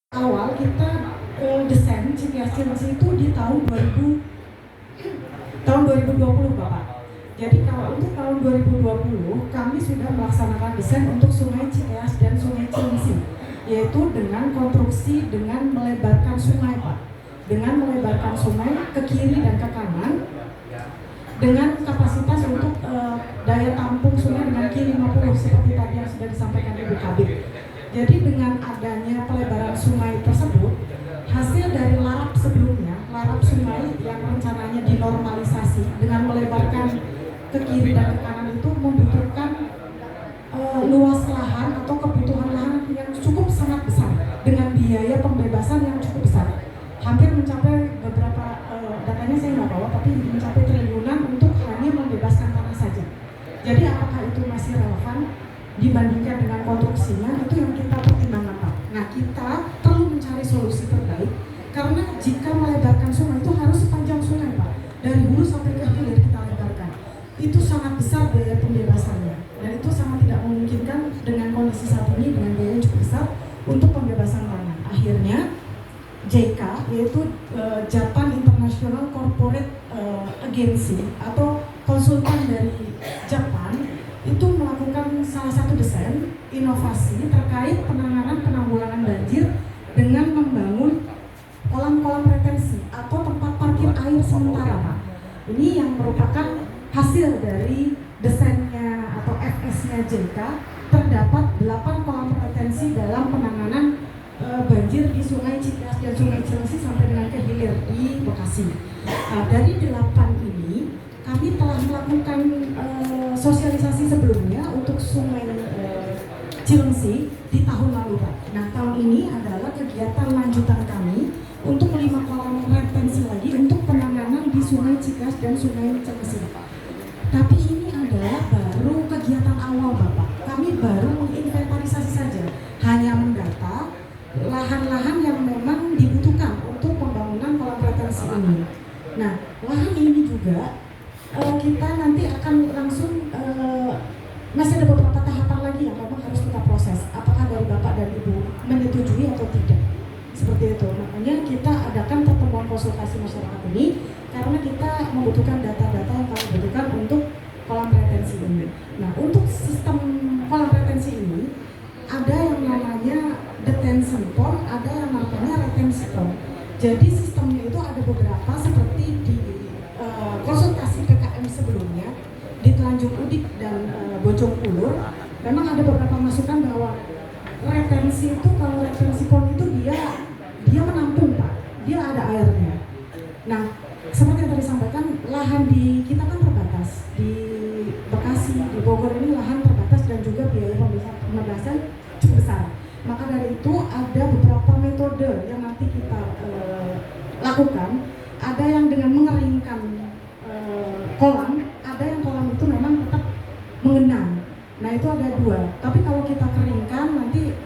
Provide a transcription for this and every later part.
Awal kita desain Cikeas Cilengsi itu di tahun 2020 Bapak. Jadi kalau untuk tahun 2020 kami sudah melaksanakan desain untuk Sungai Cikeas dan Sungai Cilengsi, yaitu dengan konstruksi dengan melebarkan sungai Pak, dengan melebarkan sungai ke kiri dan ke kanan dengan kapasitas untuk daya tampung sungai dengan Q 50 seperti tadi yang sudah disampaikan Ibu Kabid. Jadi dengan adanya pelebaran sungai tersebut, hasil dari larap sebelumnya, larap sungai yang rencananya dinormalisasi dengan melebarkan ke kiri dan ke kanan itu membutuhkan luas lahan atau kebutuhan lahan yang cukup sangat besar dengan biaya pembebasan yang cukup besar, hampir mencapai beberapa datanya saya nggak bawa, tapi mencapai triliunan untuk hanya membebaskan tanah saja. Jadi apakah itu masih relevan dibandingkan dengan konstruksinya, itu yang kita pertimbangkan Pak. Nah, kita perlu mencari solusi terbaik karena jika melebarkan sungai itu harus sepanjang sungai Pak, dari hulu sampai ke hilir kita lebarkan. Itu sangat besar biaya pembebasannya dan itu sangat tidak memungkinkan dengan kondisi saat ini dengan biaya yang cukup besar untuk pembebasan tanah. Akhirnya JK, yaitu Japan International Corporate Agency atau konsultan dari Jepang, itu melakukan salah satu desain inovasi terkait penanggulangan banjir dengan membangun kolam-kolam retensi atau tempat parkir air sementara Pak. Ini yang merupakan hasil dari desainnya atau FS-nya JK. Terdapat 8 kolam retensi dalam penanganan banjir di Sungai Cikeas dan Sungai Cilengsi sampai dengan ke hilir di Bekasi. Dari 8 ini kami telah melakukan sosialisasi sebelumnya untuk Sungai Cilengsi di tahun lalu Pak. Nah, tahun ini adalah kegiatan lanjutan kami untuk 5 kolam retensi lagi untuk penanganan di Sungai Cikeas dan Sungai Cilengsi. Tapi ini adalah baru kegiatan awal Bapak. Kami baru menginventarisasi saja, hanya mendata lahan-lahan yang memang dibutuhkan untuk pembangunan kolam retensi ini. Nah, lahan ini juga kita nanti akan langsung masih ada beberapa tahapan lagi yang memang harus kita proses. Apakah dari Bapak dan Ibu menyetujui atau tidak? Seperti itu. Makanya kita adakan pertemuan konsultasi masyarakat ini karena kita membutuhkan data-data yang kami butuhkan untuk kolam retensi ini. Nah, untuk sistem kolam retensi ini ada yang namanya detention pond, ada yang namanya retention pond. Jadi sistemnya itu ada beberapa seperti di konsultasi PKM sebelumnya di Tanjung Udik dan Bojongkulur. Memang ada beberapa masukan bahwa retensi itu, kalau retensi pond itu dia menampung Pak, dia ada airnya. Nah, seperti yang tadi sampaikan, lahan di kita kan terbatas, di Bekasi, di Bogor ini lahan terbatas dan juga biaya pembebasan cukup besar. Maka dari itu ada beberapa metode yang nanti kita lakukan. Ada yang dengan mengeringkan kolam, ada yang kolam itu memang tetap mengenang. Nah, itu ada 2. Tapi kalau kita keringkan nanti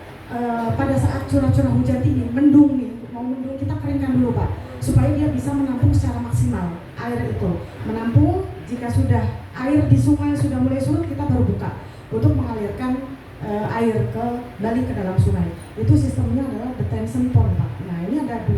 pada saat curah-curah hujan tinggi, mendung nih, mau mendung kita keringkan dulu Pak, supaya dia bisa menampung secara maksimal air itu. Menampung, jika sudah air di sungai sudah mulai surut, kita baru buka untuk mengalirkan air balik ke dalam sungai. Itu sistemnya adalah detention pond Pak. Nah, ini ada 2